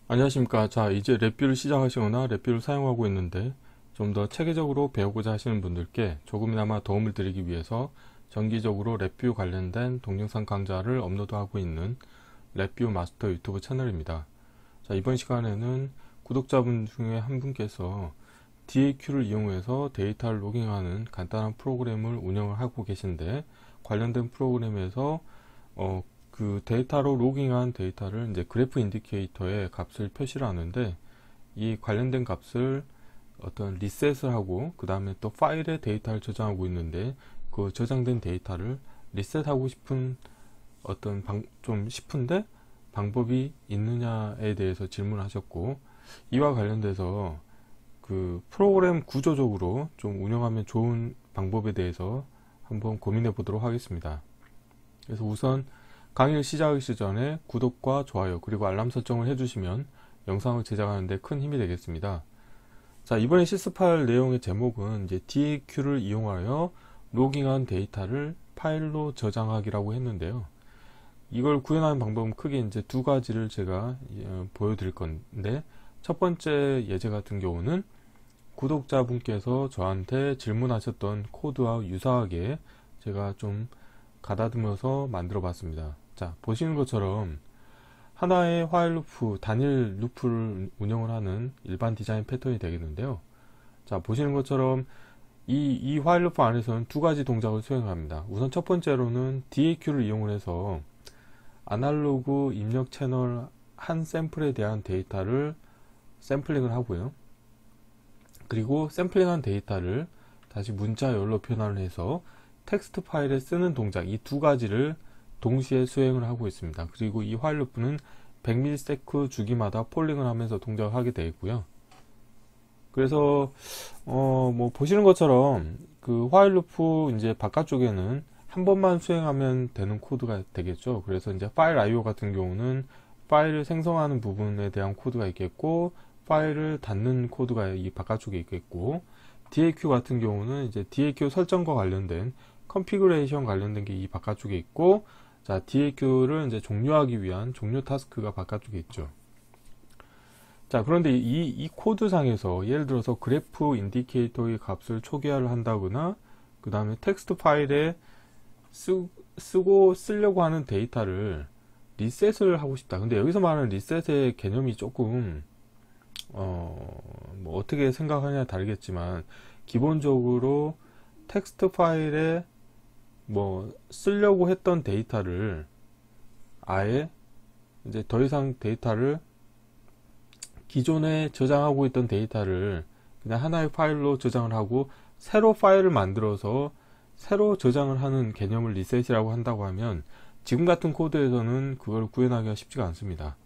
안녕하십니까. 자, 이제 랩뷰를 시작하시거나 랩뷰를 사용하고 있는데 좀 더 체계적으로 배우고자 하시는 분들께 조금이나마 도움을 드리기 위해서 정기적으로 랩뷰 관련된 동영상 강좌를 업로드하고 있는 랩뷰 마스터 유튜브 채널입니다. 자, 이번 시간에는 구독자분 중에 한 분께서 DAQ를 이용해서 데이터를 로깅하는 간단한 프로그램을 운영을 하고 계신데, 관련된 프로그램에서 그 데이터로 로깅한 데이터를 이제 그래프 인디케이터에 값을 표시를 하는데, 이 관련된 값을 어떤 리셋을 하고 그 다음에 또 파일에 데이터를 저장하고 있는데, 그 저장된 데이터를 리셋하고 싶은 좀 싶은데 방법이 있느냐에 대해서 질문하셨고, 이와 관련돼서 그 프로그램 구조적으로 좀 운영하면 좋은 방법에 대해서 한번 고민해 보도록 하겠습니다. 그래서 우선 강의를 시작하기 전에 구독과 좋아요 그리고 알람 설정을 해주시면 영상을 제작하는 데 큰 힘이 되겠습니다. 자, 이번에 실습할 내용의 제목은 이제 DAQ를 이용하여 로깅한 데이터를 파일로 저장하기라고 했는데요. 이걸 구현하는 방법은 크게 이제 두 가지를 제가 보여드릴 건데, 첫 번째 예제 같은 경우는 구독자분께서 저한테 질문하셨던 코드와 유사하게 제가 좀 가다듬어서 만들어 봤습니다. 자, 보시는 것처럼 하나의 화일 루프, 단일 루프를 운영을 하는 일반 디자인 패턴이 되겠는데요. 자, 보시는 것처럼 이 화일 루프 안에서는 두 가지 동작을 수행합니다. 우선 첫 번째로는 DAQ를 이용을 해서 아날로그 입력 채널 한 샘플에 대한 데이터를 샘플링을 하고요. 그리고 샘플링한 데이터를 다시 문자열로 표현을 해서 텍스트 파일에 쓰는 동작, 이 두 가지를 동시에 수행을 하고 있습니다. 그리고 이 화일 루프는 100ms 주기마다 폴링을 하면서 동작을 하게 되어 있고요. 그래서 뭐 보시는 것처럼 그 화일 루프 이제 바깥쪽에는 한 번만 수행하면 되는 코드가 되겠죠. 그래서 이제 파일 IO 같은 경우는 파일을 생성하는 부분에 대한 코드가 있겠고, 파일을 닫는 코드가 이 바깥쪽에 있겠고, DAQ 같은 경우는 이제 DAQ 설정과 관련된 컨피그레이션 관련된 게 이 바깥쪽에 있고, 자, DAQ를 이제 종료하기 위한 종료 타스크가 바깥쪽에 있죠. 자, 그런데 이 코드상에서 예를 들어서 그래프 인디케이터의 값을 초기화를 한다거나, 그 다음에 텍스트 파일에 쓰고 쓰려고 하는 데이터를 리셋을 하고 싶다. 근데 여기서 말하는 리셋의 개념이 조금 뭐 어떻게 생각하냐에 다르겠지만, 기본적으로 텍스트 파일에 뭐 쓰려고 했던 데이터를 아예 이제 더 이상 데이터를, 기존에 저장하고 있던 데이터를 그냥 하나의 파일로 저장을 하고 새로 파일을 만들어서 새로 저장을 하는 개념을 리셋이라고 한다고 하면, 지금 같은 코드에서는 그걸 구현하기가 쉽지가 않습니다.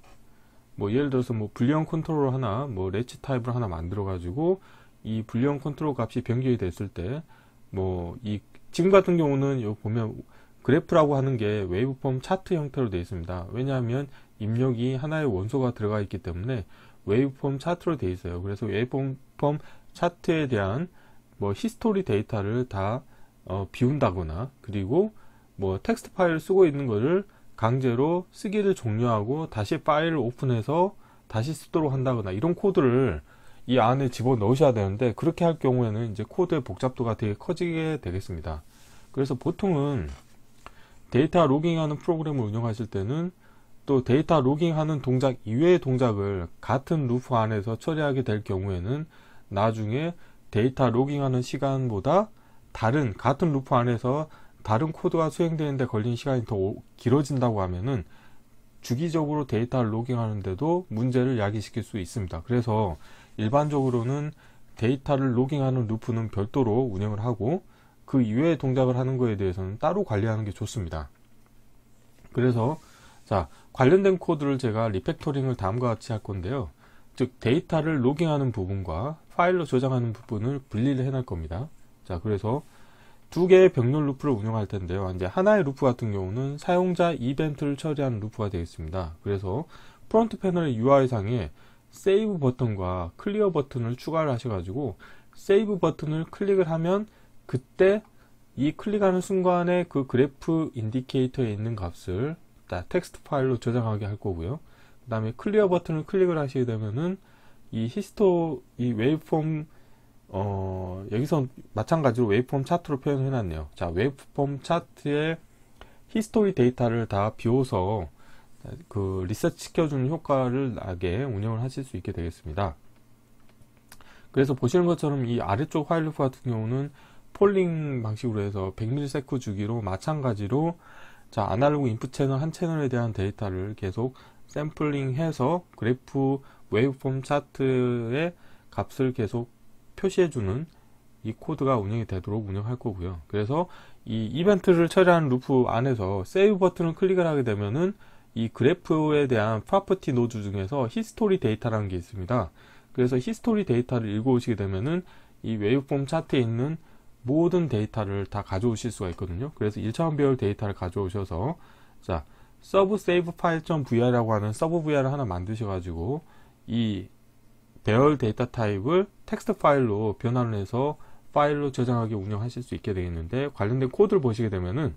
뭐 예를 들어서 뭐 불리언 컨트롤러 하나, 뭐 레치 타입을 하나 만들어 가지고 이 불리언 컨트롤 값이 변경이 됐을 때, 뭐 이 지금 같은 경우는 여기 보면 그래프라고 하는 게 웨이브폼 차트 형태로 되어 있습니다. 왜냐하면 입력이 하나의 원소가 들어가 있기 때문에 웨이브폼 차트로 되어 있어요. 그래서 웨이브폼 차트에 대한 뭐 히스토리 데이터를 다 비운다거나, 그리고 뭐 텍스트 파일을 쓰고 있는 것을 강제로 쓰기를 종료하고 다시 파일을 오픈해서 다시 쓰도록 한다거나, 이런 코드를 이 안에 집어 넣으셔야 되는데, 그렇게 할 경우에는 이제 코드의 복잡도가 되게 커지게 되겠습니다. 그래서 보통은 데이터 로깅하는 프로그램을 운영하실 때는 또 데이터 로깅하는 동작 이외의 동작을 같은 루프 안에서 처리하게 될 경우에는, 나중에 데이터 로깅하는 시간보다 다른 같은 루프 안에서 다른 코드가 수행되는데 걸린 시간이 더 길어진다고 하면은 주기적으로 데이터를 로깅하는데도 문제를 야기시킬 수 있습니다. 그래서 일반적으로는 데이터를 로깅하는 루프는 별도로 운영을 하고, 그 이외의 동작을 하는 거에 대해서는 따로 관리하는 게 좋습니다. 그래서 자, 관련된 코드를 제가 리팩토링을 다음과 같이 할 건데요. 즉, 데이터를 로깅하는 부분과 파일로 저장하는 부분을 분리를 해낼 겁니다. 자, 그래서 두 개의 병렬 루프를 운영할 텐데요. 이제 하나의 루프 같은 경우는 사용자 이벤트를 처리하는 루프가 되겠습니다. 그래서 프론트 패널의 UI상에 세이브 버튼과 클리어 버튼을 추가를 하셔가지고, 세이브 버튼을 클릭을 하면 그때 이 클릭하는 순간에 그 그래프 인디케이터에 있는 값을 텍스트 파일로 저장하게 할 거고요. 그 다음에 클리어 버튼을 클릭을 하시게 되면은 이 웨이브폼 여기서 마찬가지로 웨이브폼 차트로 표현을 해놨네요. 자, 웨이브폼 차트의 히스토리 데이터를 다 비워서 그 리셋 시켜주는 효과를 나게 운영을 하실 수 있게 되겠습니다. 그래서 보시는 것처럼 이 아래쪽 파일 루프 같은 경우는 폴링 방식으로 해서 100ms 주기로 마찬가지로 자, 아날로그 인풋 채널 한 채널에 대한 데이터를 계속 샘플링 해서 그래프 웨이브폼 차트의 값을 계속 표시해주는 이 코드가 운영이 되도록 운영할 거고요. 그래서 이 이벤트를 처리하는 루프 안에서 세이브 버튼을 클릭을 하게 되면은 이 그래프에 대한 프로퍼티 노드 중에서 히스토리 데이터라는 게 있습니다. 그래서 히스토리 데이터를 읽어오시게 되면은 이 웨이브폼 차트에 있는 모든 데이터를 다 가져오실 수가 있거든요. 그래서 1차원 배열 데이터를 가져오셔서 자, 서브 세이브 파일.vir이라고 하는 서브 vir을 하나 만드셔가지고 이 배열 데이터 타입을 텍스트 파일로 변환을 해서 파일로 저장하게 운영하실 수 있게 되겠는데, 관련된 코드를 보시게 되면은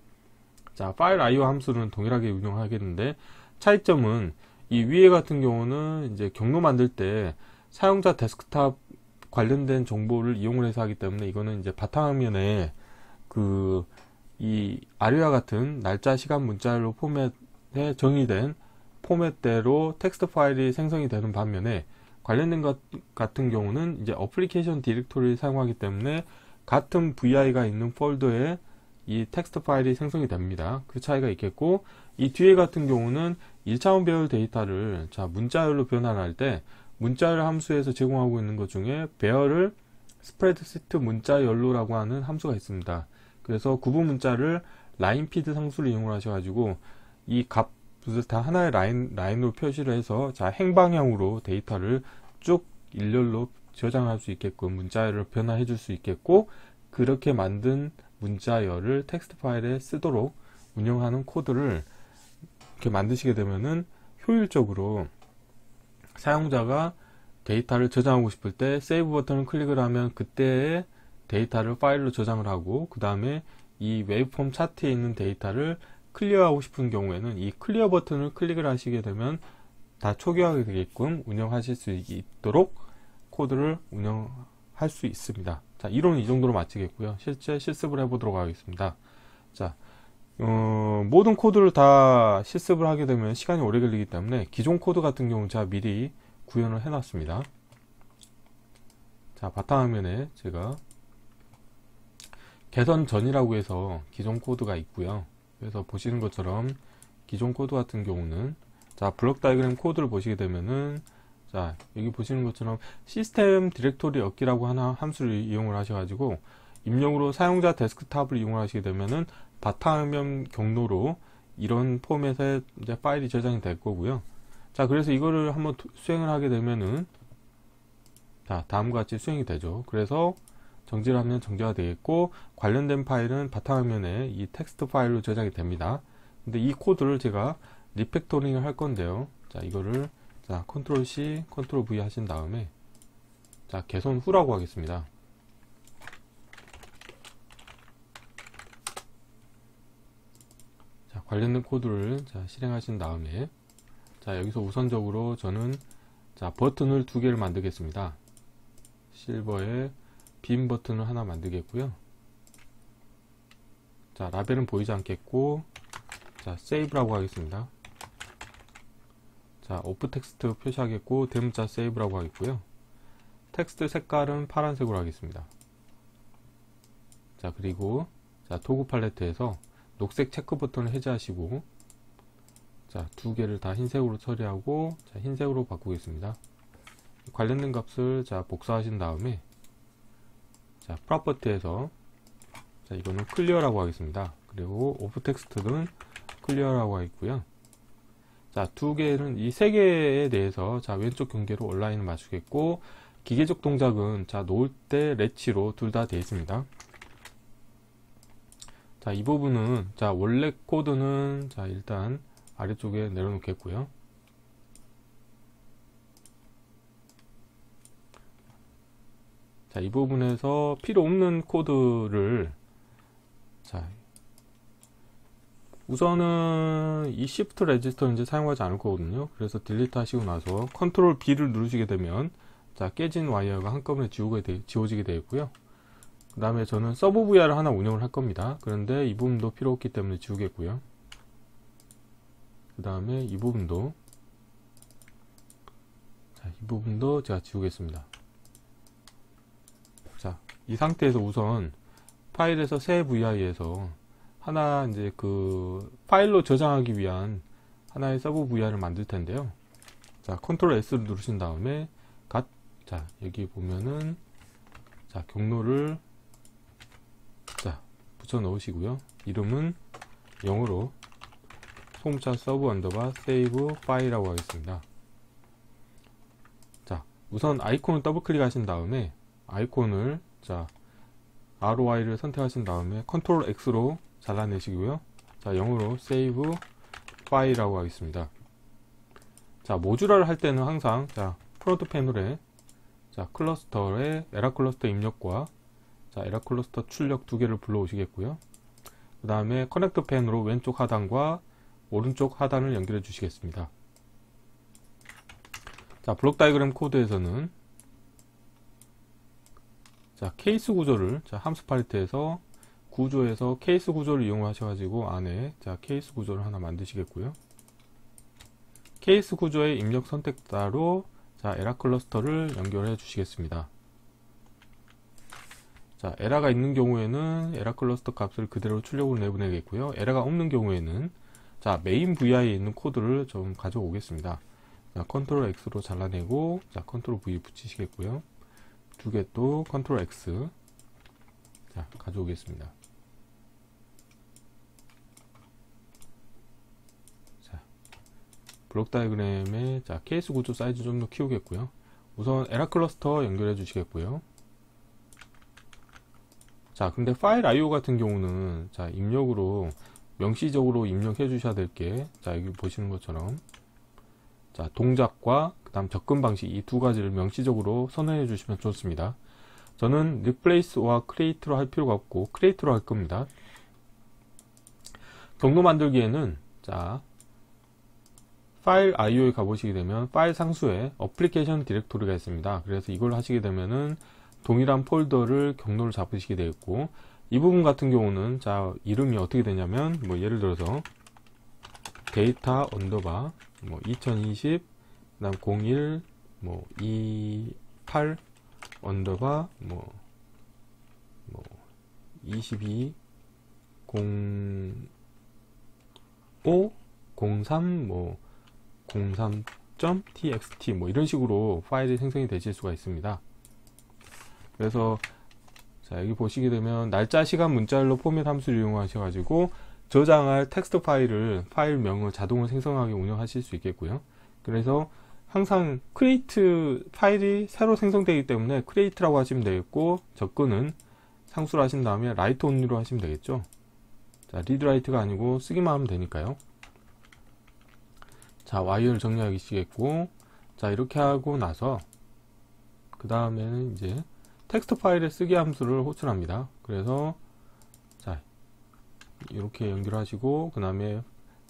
자, 파일 IO 함수는 동일하게 운영하겠는데, 차이점은 이 위에 같은 경우는 이제 경로 만들 때 사용자 데스크탑 관련된 정보를 이용을 해서 하기 때문에 이거는 이제 바탕화면에 그 이 아래와 같은 날짜, 시간, 문자열로 포맷에 정의된 포맷대로 텍스트 파일이 생성이 되는 반면에, 관련된 것 같은 경우는 이제 어플리케이션 디렉토리를 사용하기 때문에 같은 VI가 있는 폴더에 이 텍스트 파일이 생성이 됩니다. 그 차이가 있겠고, 이 뒤에 같은 경우는 1차원 배열 데이터를 자, 문자열로 변환할 때 문자열 함수에서 제공하고 있는 것 중에 배열을 스프레드시트 문자열로라고 하는 함수가 있습니다. 그래서 구분 문자를 라인피드 상수를 이용을 하셔가지고 이 값을 다 하나의 라인으로 표시를 해서 자, 행방향으로 데이터를 쭉 일렬로 저장할 수 있게끔 문자열을 변화해 줄 수 있겠고, 그렇게 만든 문자열을 텍스트 파일에 쓰도록 운영하는 코드를 이렇게 만드시게 되면은 효율적으로 사용자가 데이터를 저장하고 싶을 때 세이브 버튼을 클릭을 하면 그때의 데이터를 파일로 저장을 하고, 그 다음에 이 웨이브폼 차트에 있는 데이터를 클리어하고 싶은 경우에는 이 클리어 버튼을 클릭을 하시게 되면 다 초기화하게 되게끔 운영하실 수 있도록 코드를 운영할 수 있습니다. 자, 이론은 이 정도로 마치겠고요. 실제 실습을 해보도록 하겠습니다. 자, 모든 코드를 다 실습을 하게 되면 시간이 오래 걸리기 때문에 기존 코드 같은 경우는 제가 미리 구현을 해놨습니다. 자, 바탕화면에 제가 개선 전이라고 해서 기존 코드가 있고요. 그래서 보시는 것처럼 기존 코드 같은 경우는 자, 블록 다이그램 코드를 보시게 되면은 자, 여기 보시는 것처럼 시스템 디렉토리 얻기라고 하는 함수를 이용을 하셔가지고 입력으로 사용자 데스크탑을 이용을 하시게 되면은 바탕화면 경로로 이런 포맷의 이제 파일이 저장이 될 거고요. 자, 그래서 이거를 한번 수행을 하게 되면은 자, 다음과 같이 수행이 되죠. 그래서 정지를 하면 정지가 되겠고, 관련된 파일은 바탕화면에 이 텍스트 파일로 저장이 됩니다. 근데 이 코드를 제가 리팩토링을 할 건데요. 자, 이거를 자, 컨트롤 C, 컨트롤 V 하신 다음에 자, 개선 후라고 하겠습니다. 자, 관련된 코드를 자, 실행하신 다음에 자, 여기서 우선적으로 저는 자, 버튼을 두 개를 만들겠습니다. 실버에 빔 버튼을 하나 만들겠고요. 자, 라벨은 보이지 않겠고, 자, 세이브라고 하겠습니다. 자, 오프 텍스트 표시하겠고, 대문자 세이브라고 하겠고요. 텍스트 색깔은 파란색으로 하겠습니다. 자, 그리고 자, 도구 팔레트에서 녹색 체크 버튼을 해제하시고, 자, 두 개를 다 흰색으로 처리하고, 자, 흰색으로 바꾸겠습니다. 관련된 값을 자, 복사하신 다음에 자, 프로퍼티에서 자, 이거는 클리어라고 하겠습니다. 그리고 오프 텍스트는 클리어라고 하겠고요. 자, 두 개는 이 세 개에 대해서 자, 왼쪽 경계로 온라인을 맞추겠고, 기계적 동작은 자, 놓을 때 레치로 둘 다 되어 있습니다. 자, 이 부분은 자, 원래 코드는 자, 일단 아래쪽에 내려놓겠고요. 자, 이 부분에서 필요 없는 코드를 자, 우선은 이 Shift 레지스터는 이제 사용하지 않을 거거든요. 그래서 딜리트 하시고 나서 컨트롤 B를 누르시게 되면 자, 깨진 와이어가 한꺼번에 지워지게 되어 있고요. 그 다음에 저는 서브 VR을 하나 운영을 할 겁니다. 그런데 이 부분도 필요 없기 때문에 지우겠고요. 그 다음에 이 부분도 제가 지우겠습니다. 자, 이 상태에서 우선 파일에서 새 VI에서 하나 이제 그 파일로 저장하기 위한 하나의 서브 VI를 만들 텐데요. 자, 컨트롤 S를 누르신 다음에 자, 여기 보면은 자, 경로를 자, 붙여 넣으시고요. 이름은 영어로 소음차 서브 언더바 세이브 파일이라고 하겠습니다. 자, 우선 아이콘을 더블 클릭하신 다음에 아이콘을 자, ROI를 선택하신 다음에 컨트롤 X로 잘라내시고요. 자, 영어로 세이브 파일이라고 하겠습니다. 자, 모듈화를 할 때는 항상 자, 프론트 패널에 자, 클러스터의 에라 클러스터 입력과 자, 에라 클러스터 출력 두 개를 불러오시겠고요. 그 다음에 커넥터 펜으로 왼쪽 하단과 오른쪽 하단을 연결해 주시겠습니다. 자, 블록 다이그램 코드에서는 자, 케이스 구조를 자, 함수 팔레트에서 구조에서 케이스 구조를 이용하셔가지고 안에 자, 케이스 구조를 하나 만드시겠고요. 케이스 구조의 입력 선택 따로 자, 에라 클러스터를 연결해 주시겠습니다. 자, 에라가 있는 경우에는 에라 클러스터 값을 그대로 출력으로 내보내겠고요. 에라가 없는 경우에는 자, 메인 VI에 있는 코드를 좀 가져오겠습니다. 자, 컨트롤 X로 잘라내고 자, 컨트롤 V 붙이시겠고요. 두 개 또 컨트롤 X 자, 가져오겠습니다. 자, 블록 다이그램의 자, 케이스 구조 사이즈 좀 더 키우겠고요. 우선 에라 클러스터 연결해 주시겠고요. 자, 근데 파일 IO 같은 경우는 자, 입력으로 명시적으로 입력해 주셔야 될 게 자, 여기 보시는 것처럼 자, 동작과 그 다음 접근 방식 이 두 가지를 명시적으로 선언해 주시면 좋습니다. 저는 replace와 create로 할 필요가 없고 create로 할 겁니다. 경로 만들기에는 자, 파일 IO에 가보시게 되면 파일 상수에 어플리케이션 디렉토리가 있습니다. 그래서 이걸 하시게 되면은 동일한 폴더를 경로를 잡으시게 되겠고, 이 부분 같은 경우는 자, 이름이 어떻게 되냐면 뭐 예를 들어서 데이터 언더바 뭐 2020 그다음 01 뭐 28 언더바 뭐 22 05 03 뭐 03.txt 뭐 이런 식으로 파일이 생성이 되실 수가 있습니다. 그래서 자, 여기 보시게 되면 날짜, 시간, 문자열로 포맷 함수를 이용하셔가지고 저장할 텍스트 파일명을 자동으로 생성하게 운영하실 수 있겠고요. 그래서 항상 create 파일이 새로 생성되기 때문에 create라고 하시면 되겠고, 접근은 상수로 하신 다음에 write only로 하시면 되겠죠. 자, read write가 아니고 쓰기만 하면 되니까요. 자, 와이어를 정리하시겠고, 자, 이렇게 하고 나서 그 다음에는 이제 텍스트 파일의 쓰기 함수를 호출합니다. 그래서 자, 이렇게 연결하시고 그 다음에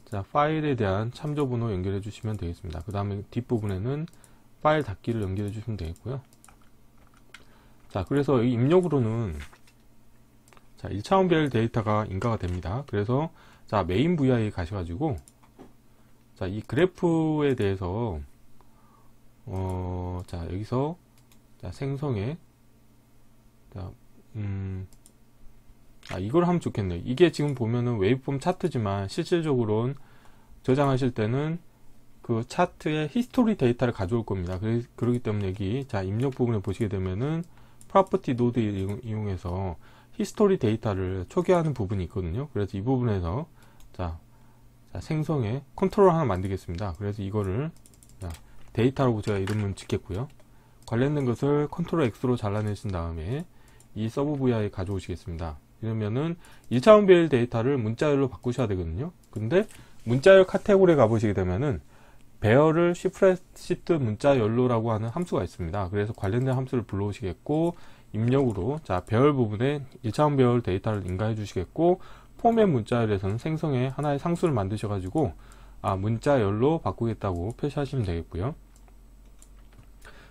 자, 파일에 대한 참조 번호 연결해 주시면 되겠습니다. 그 다음에 뒷부분에는 파일 닫기를 연결해 주시면 되겠고요. 자, 그래서 이 입력으로는 자, 1차원 배열 데이터가 인가가 됩니다. 그래서 자, 메인 VI에 가셔가지고 자, 이 그래프에 대해서 자, 여기서 자, 생성에 자, 이걸 하면 좋겠네요. 이게 지금 보면은 웨이브폼 차트지만 실질적으로는 저장하실 때는 그 차트의 히스토리 데이터를 가져올 겁니다. 그렇기 때문에 여기 자, 입력 부분에 보시게 되면은 프로퍼티 노드 이용해서 히스토리 데이터를 초기화하는 부분이 있거든요. 그래서 이 부분에서 자, 생성에 컨트롤 하나 만들겠습니다. 그래서 이거를 자, 데이터라고 제가 이름을 짓겠고요. 관련된 것을 컨트롤 X로 잘라내신 다음에 이 서브 VI에 가져오시겠습니다. 이러면은 1차원 배열 데이터를 문자열로 바꾸셔야 되거든요. 근데 문자열 카테고리에 가보시게 되면은 배열을 shift 문자열로라고 하는 함수가 있습니다. 그래서 관련된 함수를 불러오시겠고, 입력으로 자, 배열 부분에 1차원 배열 데이터를 인가해 주시겠고, 포맷 문자열에서는 생성에 하나의 상수를 만드셔 가지고 문자열로 바꾸겠다고 표시하시면 되겠고요.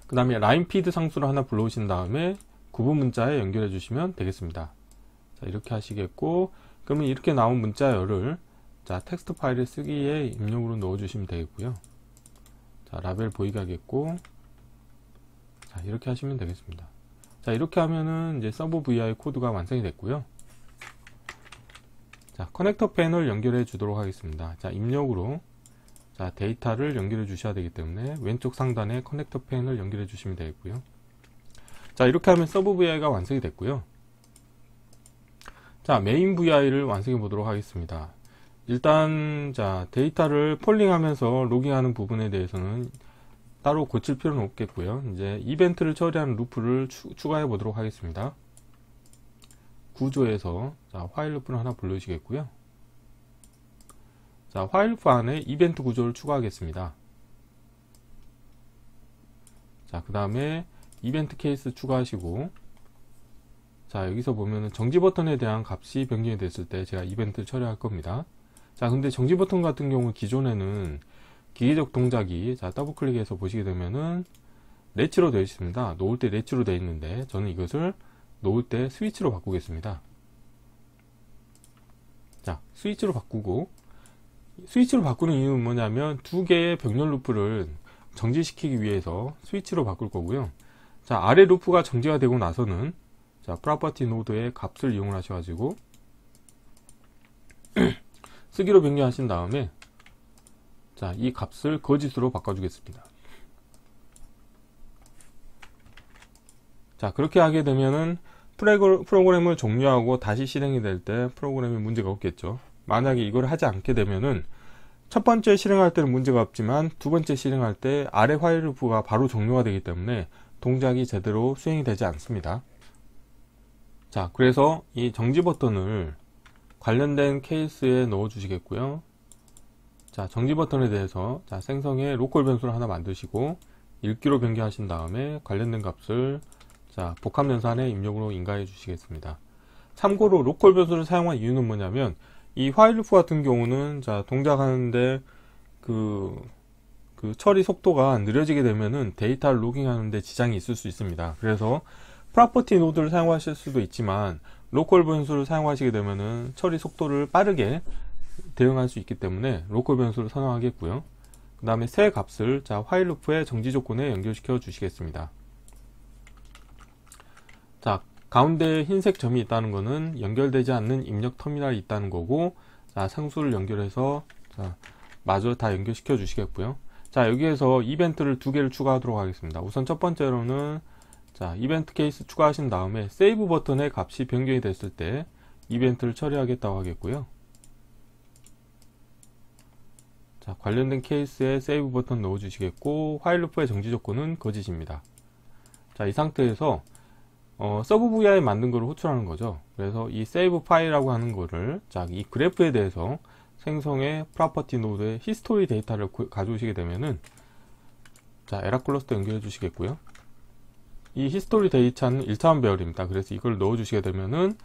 그 다음에 라인 피드 상수를 하나 불러오신 다음에 구분 문자에 연결해 주시면 되겠습니다. 자, 이렇게 하시겠고, 그러면 이렇게 나온 문자열을 자, 텍스트 파일을 쓰기에 입력으로 넣어 주시면 되겠고요. 자, 라벨 보이게 하겠고, 자, 이렇게 하시면 되겠습니다. 자, 이렇게 하면은 이제 서브 VI 코드가 완성이 됐고요. 자, 커넥터 패널 연결해 주도록 하겠습니다. 자, 입력으로 자, 데이터를 연결해 주셔야 되기 때문에 왼쪽 상단에 커넥터 패널 연결해 주시면 되겠고요. 자, 이렇게 하면 서브 VI가 완성이 됐고요. 자, 메인 VI를 완성해 보도록 하겠습니다. 일단 자, 데이터를 폴링하면서 로깅하는 부분에 대해서는 따로 고칠 필요는 없겠고요. 이제 이벤트를 처리하는 루프를 추가해 보도록 하겠습니다. 구조에서 자, 화일 루프를 하나 불러주시겠고요. 자, 화일 루프 안에 이벤트 구조를 추가하겠습니다. 자, 그 다음에 이벤트 케이스 추가하시고, 자, 여기서 보면은 정지 버튼에 대한 값이 변경이 됐을 때 제가 이벤트를 처리할 겁니다. 자, 근데 정지 버튼 같은 경우 기존에는 기계적 동작이, 자, 더블 클릭해서 보시게 되면은 렛치로 되어 있습니다. 놓을 때 렛치로 되어 있는데 저는 이것을 놓을 때 스위치로 바꾸겠습니다. 자, 스위치로 바꾸고, 스위치로 바꾸는 이유는 뭐냐면 두 개의 병렬 루프를 정지시키기 위해서 스위치로 바꿀 거고요. 자, 아래 루프가 정지가 되고 나서는 자, 프로퍼티 노드의 값을 이용을 하셔가지고 쓰기로 변경하신 다음에 자, 이 값을 거짓으로 바꿔주겠습니다. 자, 그렇게 하게 되면은 프로그램을 종료하고 다시 실행이 될 때 프로그램에 문제가 없겠죠. 만약에 이걸 하지 않게 되면은 첫 번째 실행할 때는 문제가 없지만 두 번째 실행할 때 아래 화일 루프가 바로 종료가 되기 때문에 동작이 제대로 수행이 되지 않습니다. 자, 그래서 이 정지 버튼을 관련된 케이스에 넣어 주시겠고요. 자, 정지 버튼에 대해서 자, 생성에 로컬 변수를 하나 만드시고 읽기로 변경하신 다음에 관련된 값을 자, 복합 연산에 입력으로 인가해 주시겠습니다. 참고로 로컬 변수를 사용한 이유는 뭐냐면 이 화일 루프 같은 경우는 자, 동작하는데 그 처리 속도가 느려지게 되면은 데이터를 로깅하는데 지장이 있을 수 있습니다. 그래서 프로퍼티 노드를 사용하실 수도 있지만 로컬 변수를 사용하시게 되면은 처리 속도를 빠르게 대응할 수 있기 때문에 로컬 변수를 선호하겠고요. 그 다음에 새 값을 자, 화일 루프의 정지 조건에 연결시켜 주시겠습니다. 자, 가운데 흰색 점이 있다는 것은 연결되지 않는 입력 터미널이 있다는 거고, 자, 상수를 연결해서 자, 마저 다 연결시켜 주시겠고요. 자, 여기에서 이벤트를 두 개를 추가하도록 하겠습니다. 우선 첫 번째로는 자, 이벤트 케이스 추가하신 다음에 세이브 버튼의 값이 변경이 됐을 때 이벤트를 처리하겠다고 하겠고요. 자, 관련된 케이스에 세이브 버튼 넣어 주시겠고, 화일 루프의 정지 조건은 거짓입니다. 자, 이 상태에서 서브 VI 만든 거를 호출하는 거죠. 그래서 이 save 파일이라고 하는 거를 자, 이 그래프에 대해서 생성의 프로퍼티 노드의 히스토리 데이터를 가져오시게 되면은 자, 에라 클러스터 연결해 주시겠고요. 이 히스토리 데이터는 1차원 배열입니다. 그래서 이걸 넣어 주시게 되면은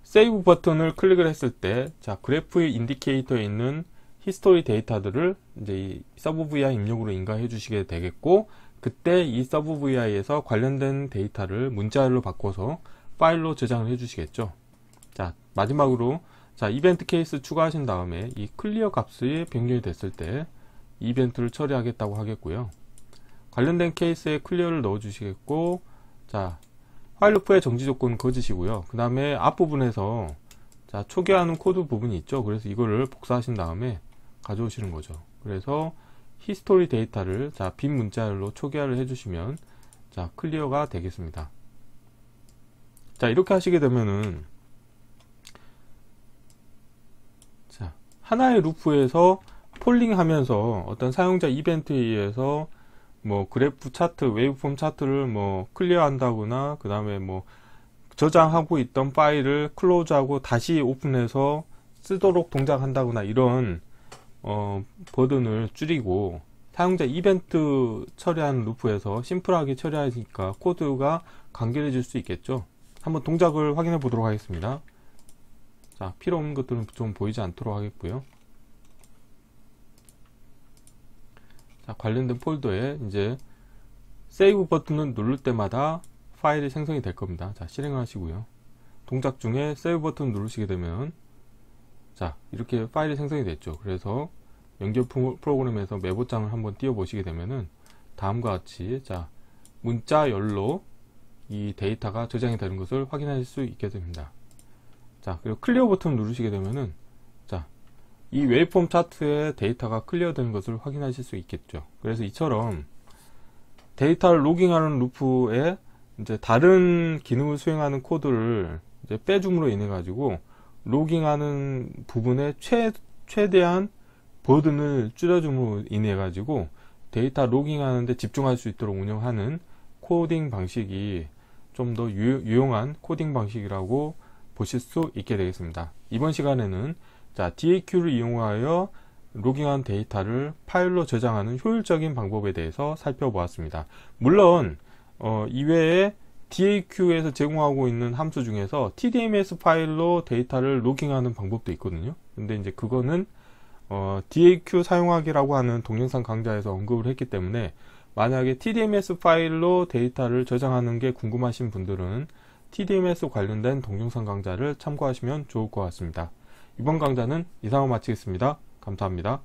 save 버튼을 클릭을 했을 때 자, 그래프의 인디케이터에 있는 히스토리 데이터들을 이제 이 서브 VI 입력으로 인가해 주시게 되겠고, 그때 이 서브 VI에서 관련된 데이터를 문자열로 바꿔서 파일로 저장을 해 주시겠죠. 자, 마지막으로 자, 이벤트 케이스 추가하신 다음에 이 클리어 값이 변경이 됐을 때 이벤트를 처리하겠다고 하겠고요. 관련된 케이스에 클리어를 넣어 주시겠고, 자, 화일 루프의 정지 조건은 거짓이고요. 그 다음에 앞부분에서 자, 초기화하는 코드 부분이 있죠. 그래서 이거를 복사하신 다음에 가져오시는 거죠. 그래서 히스토리 데이터를 자, 빈 문자열로 초기화를 해주시면 자, 클리어가 되겠습니다. 자, 이렇게 하시게 되면은 자, 하나의 루프에서 폴링 하면서 어떤 사용자 이벤트에 의해서 뭐 그래프 차트, 웨이브폼 차트를 뭐 클리어 한다거나, 그 다음에 뭐 저장하고 있던 파일을 클로즈하고 다시 오픈해서 쓰도록 동작한다거나, 이런 버든을 줄이고 사용자 이벤트 처리하는 루프에서 심플하게 처리하니까 코드가 간결해질 수 있겠죠. 한번 동작을 확인해 보도록 하겠습니다. 자, 필요 없는 것들은 좀 보이지 않도록 하겠고요. 자, 관련된 폴더에 이제 세이브 버튼을 누를 때마다 파일이 생성이 될 겁니다. 자, 실행을 하시고요. 동작 중에 세이브 버튼 누르시게 되면 자, 이렇게 파일이 생성이 됐죠. 그래서 연결 프로그램에서 메모장을 한번 띄워 보시게 되면은 다음과 같이 자, 문자열로 이 데이터가 저장이 되는 것을 확인하실 수 있게 됩니다. 자, 그리고 클리어 버튼을 누르시게 되면은 자, 이 웨이폼 차트의 데이터가 클리어 되는 것을 확인하실 수 있겠죠. 그래서 이처럼 데이터를 로깅하는 루프에 이제 다른 기능을 수행하는 코드를 이제 빼줌으로 인해 가지고 로깅하는 부분에 최대한 버든을 줄여줌으로 인해 가지고 데이터 로깅하는데 집중할 수 있도록 운영하는 코딩 방식이 좀 더 유용한 코딩 방식이라고 보실 수 있게 되겠습니다. 이번 시간에는 자, DAQ를 이용하여 로깅한 데이터를 파일로 저장하는 효율적인 방법에 대해서 살펴보았습니다. 물론 이외에 DAQ에서 제공하고 있는 함수 중에서 TDMS 파일로 데이터를 로깅하는 방법도 있거든요. 근데 이제 그거는 DAQ 사용하기라고 하는 동영상 강좌에서 언급을 했기 때문에 만약에 TDMS 파일로 데이터를 저장하는 게 궁금하신 분들은 TDMS 관련된 동영상 강좌를 참고하시면 좋을 것 같습니다. 이번 강좌는 이상으로 마치겠습니다. 감사합니다.